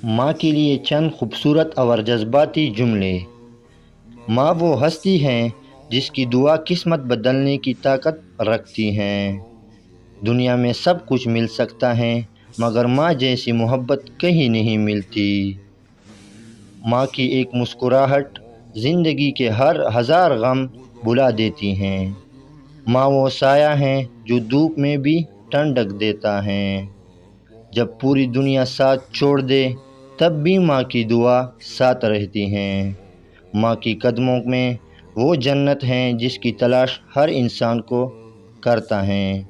ماں کے لیے چند خوبصورت اور جذباتی جملے۔ ماں وہ ہستی ہیں جس کی دعا قسمت بدلنے کی طاقت رکھتی ہیں۔ دنیا میں سب کچھ مل سکتا ہے مگر ماں جیسی محبت کہیں نہیں ملتی۔ ماں کی ایک مسکراہٹ زندگی کے ہر ہزار غم بھلا دیتی ہیں۔ ماں وہ سایہ ہے جو دھوپ میں بھی ٹھنڈک دیتا ہے۔ جب پوری دنیا ساتھ چھوڑ دے تب بھی ماں کی دعا ساتھ رہتی ہے۔ ماں کی قدموں میں وہ جنت ہے جس کی تلاش ہر انسان کو کرتا ہے۔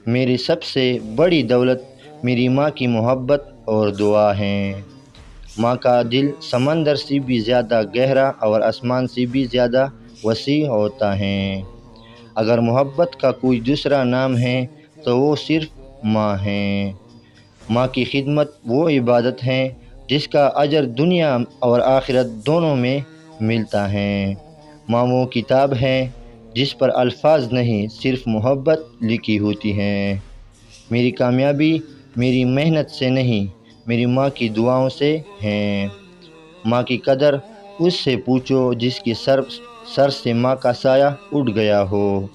میری سب سے بڑی دولت میری ماں کی محبت اور دعا ہے۔ ماں کا دل سمندر سے بھی زیادہ گہرا اور آسمان سے بھی زیادہ وسیع ہوتا ہے۔ اگر محبت کا کوئی دوسرا نام ہے تو وہ صرف ماں ہے۔ ماں کی خدمت وہ عبادت ہے جس کا اجر دنیا اور آخرت دونوں میں ملتا ہے۔ ماں وہ کتاب ہے جس پر الفاظ نہیں صرف محبت لکھی ہوتی ہے۔ میری کامیابی میری محنت سے نہیں میری ماں کی دعاؤں سے ہے۔ ماں کی قدر اس سے پوچھو جس کی سر سے ماں کا سایہ اٹھ گیا ہو۔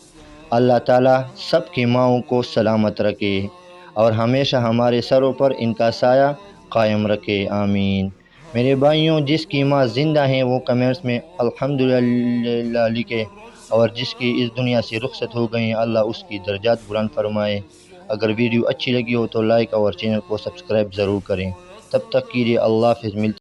اللہ تعالیٰ سب کی ماؤں کو سلامت رکھے اور ہمیشہ ہمارے سروں پر ان کا سایہ قائم رکھے، آمین۔ میرے بھائیوں، جس کی ماں زندہ ہیں وہ کمنٹس میں الحمدللہ لکھے، اور جس کی اس دنیا سے رخصت ہو گئی اللہ اس کی درجات بلند فرمائے۔ اگر ویڈیو اچھی لگی ہو تو لائک اور چینل کو سبسکرائب ضرور کریں۔ تب تک کے لیے اللہ حافظ، ملتے